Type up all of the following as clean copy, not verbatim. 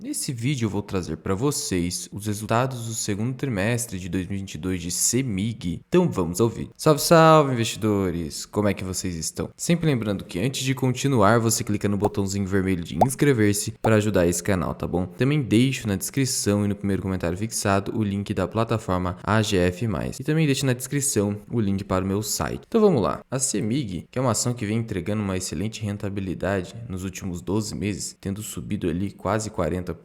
Nesse vídeo eu vou trazer para vocês os resultados do segundo trimestre de 2022 de CEMIG. Então vamos ao vídeo. Salve, salve investidores! Como é que vocês estão? Sempre lembrando que antes de continuar você clica no botãozinho vermelho de inscrever-se para ajudar esse canal, tá bom? Também deixo na descrição e no primeiro comentário fixado o link da plataforma AGF+. E também deixo na descrição o link para o meu site. Então vamos lá. A CEMIG, que é uma ação que vem entregando uma excelente rentabilidade nos últimos 12 meses, tendo subido ali quase 40%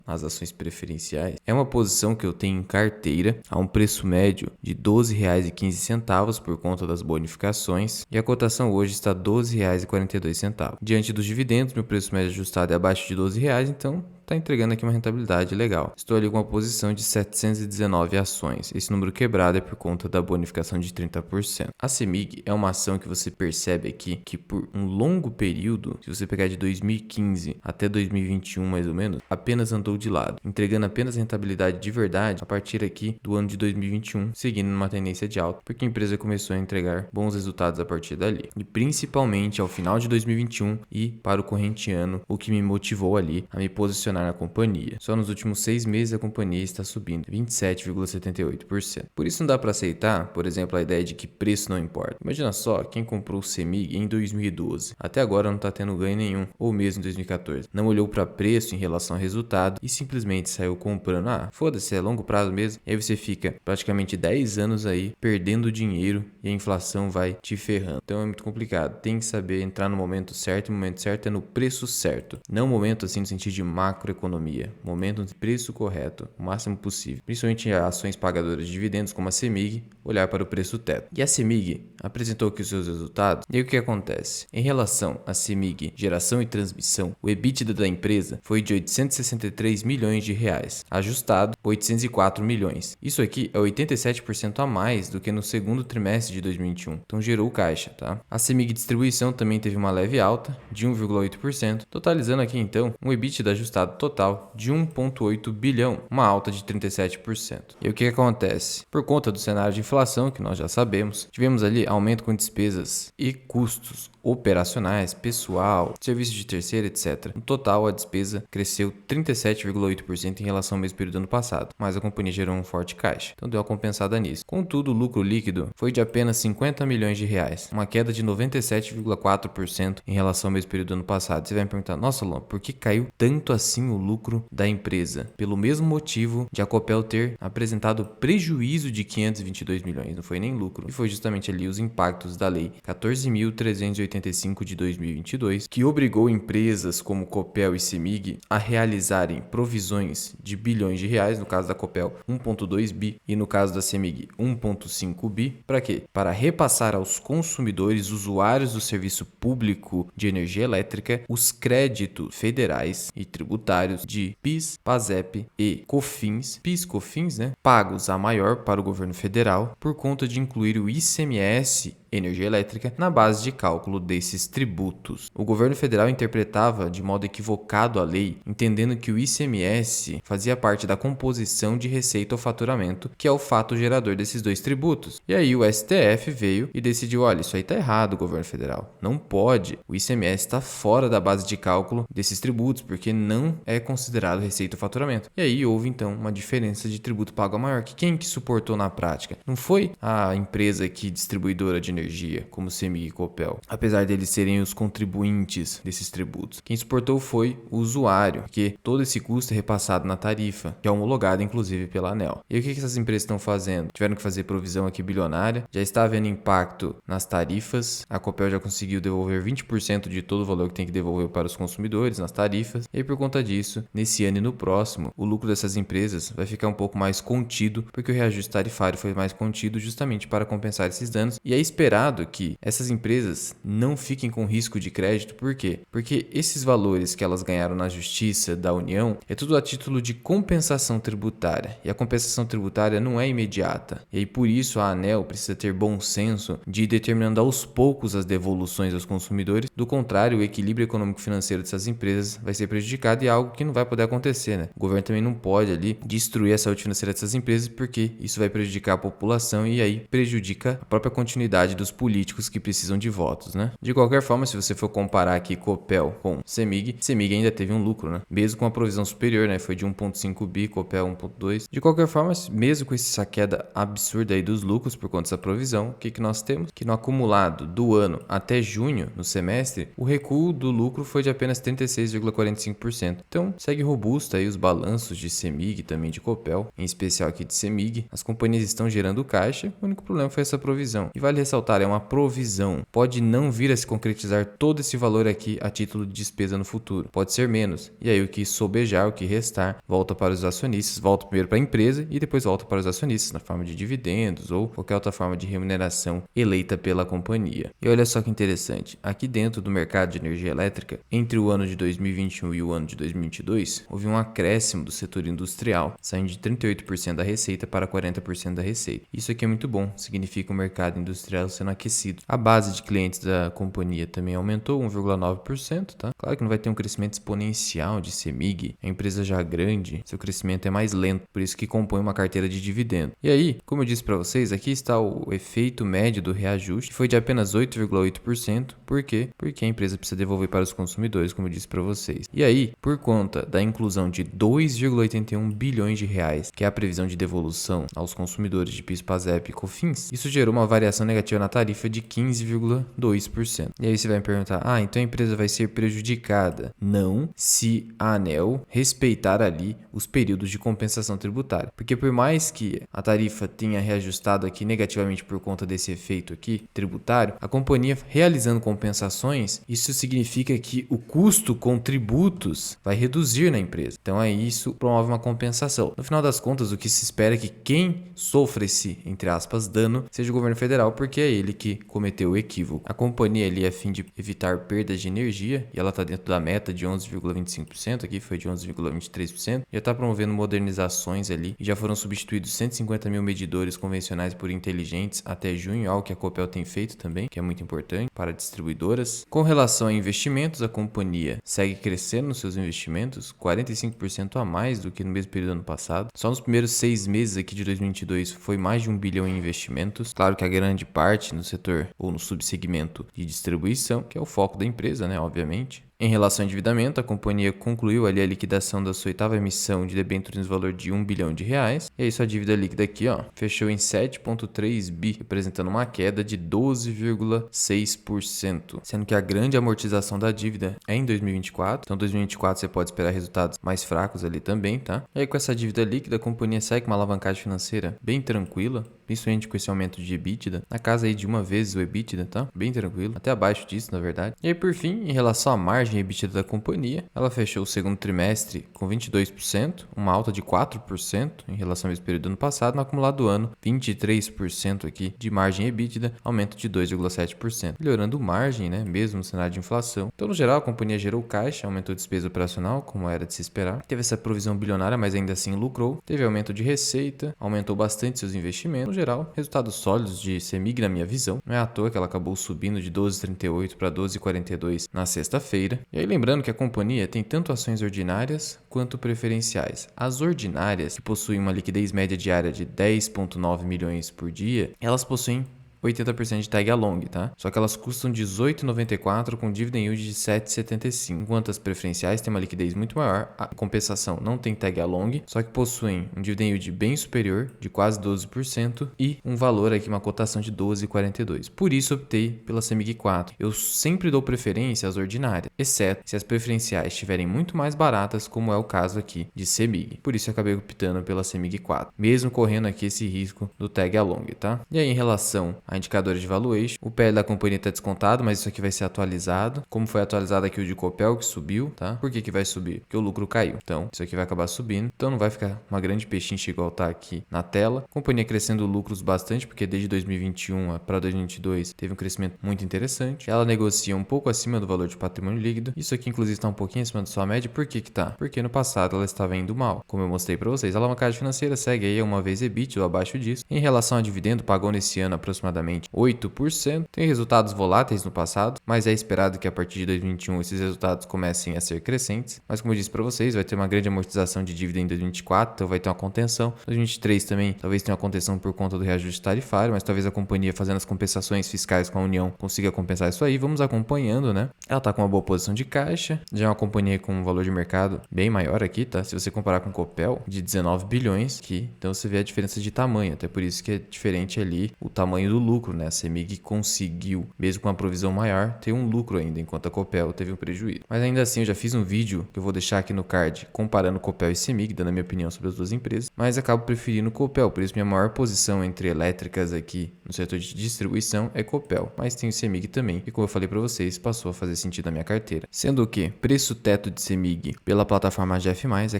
nas ações preferenciais, é uma posição que eu tenho em carteira a um preço médio de R$ 12,15 por conta das bonificações, e a cotação hoje está R$ 12,42. Diante dos dividendos, meu preço médio ajustado é abaixo de R$ 12, então está entregando aqui uma rentabilidade legal. Estou ali com uma posição de 719 ações. Esse número quebrado é por conta da bonificação de 30%. A CEMIG é uma ação que você percebe aqui que por um longo período, se você pegar de 2015 até 2021 mais ou menos, apenas andou de lado, entregando apenas rentabilidade de verdade a partir aqui do ano de 2021, seguindo numa tendência de alta, porque a empresa começou a entregar bons resultados a partir dali. E principalmente ao final de 2021 e para o corrente ano, o que me motivou ali a me posicionar na companhia. Só nos últimos 6 meses a companhia está subindo 27,78%. Por isso não dá para aceitar, por exemplo, a ideia de que preço não importa. Imagina só, quem comprou o CEMIG em 2012, até agora não está tendo ganho nenhum, ou mesmo em 2014. Não olhou para preço em relação ao resultado e simplesmente saiu comprando. Foda-se, é longo prazo mesmo. E aí você fica praticamente 10 anos aí perdendo dinheiro e a inflação vai te ferrando. Então é muito complicado. Tem que saber entrar no momento certo, e o momento certo é no preço certo. Não momento assim no sentido de macroeconomia. Momento de preço correto, o máximo possível. Principalmente em ações pagadoras de dividendos como a CEMIG, olhar para o preço teto. E a CEMIG apresentou aqui os seus resultados. E aí o que acontece? Em relação à CEMIG geração e transmissão, o EBITDA da empresa foi de 863 milhões de reais, ajustado 804 milhões. Isso aqui é 87% a mais do que no segundo trimestre de 2021. Então gerou caixa, tá? A CEMIG distribuição também teve uma leve alta de 1,8%, totalizando aqui então um EBITDA ajustado total de 1,8 bilhão, uma alta de 37%. E o que acontece? Por conta do cenário de inflação, que nós já sabemos, tivemos ali aumento com despesas e custos operacionais, pessoal, serviços de terceira, etc. No total, a despesa cresceu 37,8% em relação ao mesmo período do ano passado, mas a companhia gerou um forte caixa, então deu uma compensada nisso. Contudo, o lucro líquido foi de apenas 50 milhões de reais, uma queda de 97,4% em relação ao mesmo período do ano passado. Você vai me perguntar, nossa, Luan, por que caiu tanto assim o lucro da empresa? Pelo mesmo motivo de a Copel ter apresentado prejuízo de 522 milhões, não foi nem lucro, e foi justamente ali os impactos da lei 14.385 de 2022, que obrigou empresas como Copel e CEMIG a realizarem provisões de bilhões de reais, no caso da Copel 1,2 bi e no caso da CEMIG 1,5 bi, para quê? Para repassar aos consumidores, usuários do serviço público de energia elétrica, os créditos federais e tributários de PIS, PASEP e COFINS, PIS/COFINS, pagos a maior para o governo federal por conta de incluir o ICMS energia elétrica na base de cálculo desses tributos. O governo federal interpretava de modo equivocado a lei, entendendo que o ICMS fazia parte da composição de receita ou faturamento, que é o fato gerador desses dois tributos. E aí o STF veio e decidiu, olha, isso aí tá errado, governo federal. Não pode. O ICMS está fora da base de cálculo desses tributos, porque não é considerado receita ou faturamento. E aí houve então uma diferença de tributo pago a maior. Quem que suportou na prática? Não foi a empresa distribuidora de energia, como CEMIG e Copel, apesar deles serem os contribuintes desses tributos. Quem suportou foi o usuário, porque todo esse custo é repassado na tarifa, que é homologada inclusive pela ANEEL. E o que essas empresas estão fazendo? Tiveram que fazer provisão aqui bilionária, já está havendo impacto nas tarifas, a Copel já conseguiu devolver 20% de todo o valor que tem que devolver para os consumidores nas tarifas, e aí, por conta disso, nesse ano e no próximo, o lucro dessas empresas vai ficar um pouco mais contido, porque o reajuste tarifário foi mais contido justamente para compensar esses danos, e é esperado que essas empresas não fiquem com risco de crédito. Por quê? Porque esses valores que elas ganharam na Justiça da União é tudo a título de compensação tributária. E a compensação tributária não é imediata. E aí, por isso, a ANEEL precisa ter bom senso de ir determinando aos poucos as devoluções aos consumidores. Do contrário, o equilíbrio econômico-financeiro dessas empresas vai ser prejudicado e é algo que não vai poder acontecer, O governo também não pode ali destruir a saúde financeira dessas empresas, porque isso vai prejudicar a população e aí prejudica a própria continuidade do dos políticos que precisam de votos, né? De qualquer forma, se você for comparar aqui Copel com CEMIG ainda teve um lucro, né? Mesmo com a provisão superior, né? Foi de 1,5 bi, Copel 1,2. De qualquer forma, mesmo com essa queda absurda aí dos lucros por conta dessa provisão, o que nós temos? Que no acumulado do ano até junho, no semestre, o recuo do lucro foi de apenas 36,45%. Então, segue robusto aí os balanços de CEMIG e também de Copel, em especial aqui de CEMIG. As companhias estão gerando caixa, o único problema foi essa provisão. E vale ressaltar, é uma provisão. Pode não vir a se concretizar todo esse valor aqui a título de despesa no futuro. Pode ser menos. E aí o que sobejar, o que restar, volta para os acionistas, volta primeiro para a empresa e depois volta para os acionistas na forma de dividendos ou qualquer outra forma de remuneração eleita pela companhia. E olha só que interessante, aqui dentro do mercado de energia elétrica, entre o ano de 2021 e o ano de 2022, houve um acréscimo do setor industrial, saindo de 38% da receita para 40% da receita. Isso aqui é muito bom, significa o mercado industrial sendo aquecido. A base de clientes da companhia também aumentou 1,9%, tá? Claro que não vai ter um crescimento exponencial de CEMIG, é uma empresa já grande, seu crescimento é mais lento, por isso que compõe uma carteira de dividendo. E aí, como eu disse para vocês, aqui está o efeito médio do reajuste, que foi de apenas 8,8%. Por quê? Porque a empresa precisa devolver para os consumidores, como eu disse para vocês. E aí, por conta da inclusão de 2,81 bilhões de reais, que é a previsão de devolução aos consumidores de PIS, PASEP e COFINS, isso gerou uma variação negativa na tarifa de 15,2%. E aí você vai me perguntar, então a empresa vai ser prejudicada? Não, se a ANEEL respeitar ali os períodos de compensação tributária. Porque por mais que a tarifa tenha reajustado aqui negativamente por conta desse efeito aqui tributário, a companhia realizando compensações, isso significa que o custo com tributos vai reduzir na empresa. Então aí isso promove uma compensação. No final das contas, o que se espera é que quem sofra esse, entre aspas, dano seja o governo federal, porque é ele que cometeu o equívoco. A companhia ali, a fim de evitar perdas de energia, e ela está dentro da meta de 11,25%, aqui foi de 11,23%, já está promovendo modernizações ali, e já foram substituídos 150 mil medidores convencionais por inteligentes até junho, algo que a Copel tem feito também, que é muito importante para distribuidoras. Com relação a investimentos, a companhia segue crescendo nos seus investimentos, 45% a mais do que no mesmo período do ano passado. Só nos primeiros 6 meses aqui de 2022 foi mais de 1 bilhão em investimentos. Claro que a grande parte no setor ou no subsegmento de distribuição, que é o foco da empresa, né, obviamente. Em relação ao endividamento, a companhia concluiu ali a liquidação da sua oitava emissão de debêntures no valor de 1 bilhão de reais. E aí sua dívida líquida aqui, fechou em 7,3 bi, representando uma queda de 12,6%. Sendo que a grande amortização da dívida é em 2024. Então, 2024 você pode esperar resultados mais fracos ali também, tá? E aí com essa dívida líquida, a companhia segue com uma alavancagem financeira bem tranquila, principalmente com esse aumento de EBITDA, na casa aí de uma vez o EBITDA, tá? Bem tranquilo, até abaixo disso, na verdade. E aí, por fim, em relação à margem EBITDA da companhia, ela fechou o segundo trimestre com 22%, uma alta de 4% em relação ao mesmo período do ano passado, no acumulado do ano, 23% aqui de margem EBITDA, aumento de 2,7%, melhorando margem, né, mesmo no cenário de inflação. Então, no geral, a companhia gerou caixa, aumentou a despesa operacional, como era de se esperar, teve essa provisão bilionária, mas ainda assim lucrou, teve aumento de receita, aumentou bastante seus investimentos. No geral, resultados sólidos de CEMIG na minha visão. Não é à toa que ela acabou subindo de 12,38 para 12,42 na sexta-feira. E aí lembrando que a companhia tem tanto ações ordinárias quanto preferenciais. As ordinárias, que possuem uma liquidez média diária de 10,9 milhões por dia, elas possuem 80% de tag along, tá? Só que elas custam R$18,94 com dividend yield de 7,75. Enquanto as preferenciais têm uma liquidez muito maior, a compensação não tem tag along, só que possuem um dividend yield bem superior, de quase 12%, e um valor aqui, uma cotação de 12,42. Por isso optei pela CEMIG 4. Eu sempre dou preferência às ordinárias, exceto se as preferenciais estiverem muito mais baratas, como é o caso aqui de CEMIG. Por isso eu acabei optando pela CEMIG 4, mesmo correndo aqui esse risco do tag along, tá? E aí em relação a indicadores de valuation, o PL da companhia está descontado, mas isso aqui vai ser atualizado. Como foi atualizado aqui o de Copel, que subiu, tá? Por que vai subir? Porque o lucro caiu. Então, isso aqui vai acabar subindo. Então, não vai ficar uma grande pechincha igual tá aqui na tela. Companhia crescendo lucros bastante, porque desde 2021 para 2022 teve um crescimento muito interessante. Ela negocia um pouco acima do valor de patrimônio líquido. Isso aqui, inclusive, está um pouquinho acima da sua média. Por que tá? Porque no passado ela estava indo mal. Como eu mostrei para vocês, a alavancagem financeira segue aí uma vez EBITDA ou abaixo disso. Em relação a dividendo, pagou nesse ano aproximadamente aproximadamente 8%. Tem resultados voláteis no passado, mas é esperado que a partir de 2021 esses resultados comecem a ser crescentes. Mas como eu disse para vocês, vai ter uma grande amortização de dívida em 2024, então vai ter uma contenção. 2023 também talvez tenha uma contenção por conta do reajuste tarifário, mas talvez a companhia fazendo as compensações fiscais com a União consiga compensar isso aí. Vamos acompanhando, né? Ela tá com uma boa posição de caixa, já é uma companhia com um valor de mercado bem maior aqui, tá? Se você comparar com o Copel, de 19 bilhões aqui, então você vê a diferença de tamanho, até por isso que é diferente ali o tamanho do lucro, né? A CEMIG conseguiu, mesmo com uma provisão maior, ter um lucro ainda, enquanto a Copel teve um prejuízo. Mas ainda assim, eu já fiz um vídeo que eu vou deixar aqui no card comparando Copel e CEMIG, dando a minha opinião sobre as duas empresas, mas acabo preferindo Copel, por isso minha maior posição entre elétricas aqui no setor de distribuição é Copel, mas tem o CEMIG também, e como eu falei para vocês, passou a fazer sentido na minha carteira. Sendo que preço teto de CEMIG pela plataforma GF+, é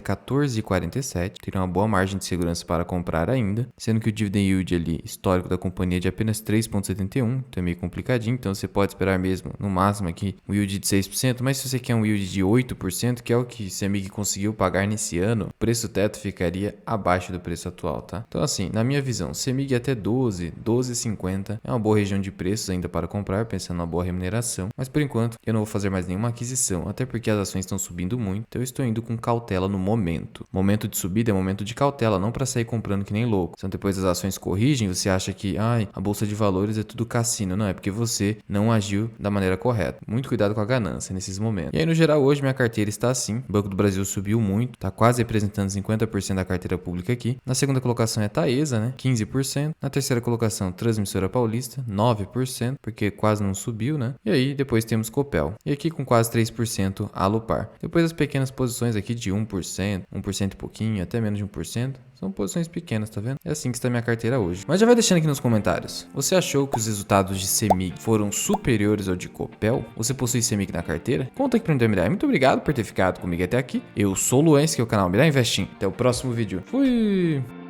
14,47, teria uma boa margem de segurança para comprar ainda, sendo que o dividend yield ali histórico da companhia é de apenas 3,71, então é meio complicadinho, então você pode esperar mesmo, no máximo aqui, um yield de 6%, mas se você quer um yield de 8%, que é o que CEMIG conseguiu pagar nesse ano, o preço teto ficaria abaixo do preço atual, tá? Então assim, na minha visão, CEMIG até 12,50 é uma boa região de preços ainda para comprar, pensando na boa remuneração, mas por enquanto eu não vou fazer mais nenhuma aquisição, até porque as ações estão subindo muito, então eu estou indo com cautela no momento. Momento de subida é momento de cautela, não para sair comprando que nem louco. Então depois as ações corrigem, você acha que a bolsa de valores é tudo cassino. Não, é porque você não agiu da maneira correta. Muito cuidado com a ganância nesses momentos. E aí no geral hoje minha carteira está assim, o Banco do Brasil subiu muito, está quase representando 50% da carteira pública aqui. Na segunda colocação é Taesa, né, 15%. Na terceira colocação Transmissora Paulista, 9%, porque quase não subiu, né. E aí depois temos Copel. E aqui com quase 3% Alupar. Depois as pequenas posições aqui de 1%, 1% e pouquinho, até menos de 1%. São posições pequenas, tá vendo? É assim que está minha carteira hoje. Mas já vai deixando aqui nos comentários. Você achou que os resultados de CEMIG foram superiores ao de Copel? Você possui CEMIG na carteira? Conta aqui pra mim, Mirai. Muito obrigado por ter ficado comigo até aqui. Eu sou o Luan, esse aqui é o canal Mirai Investing. Até o próximo vídeo. Fui!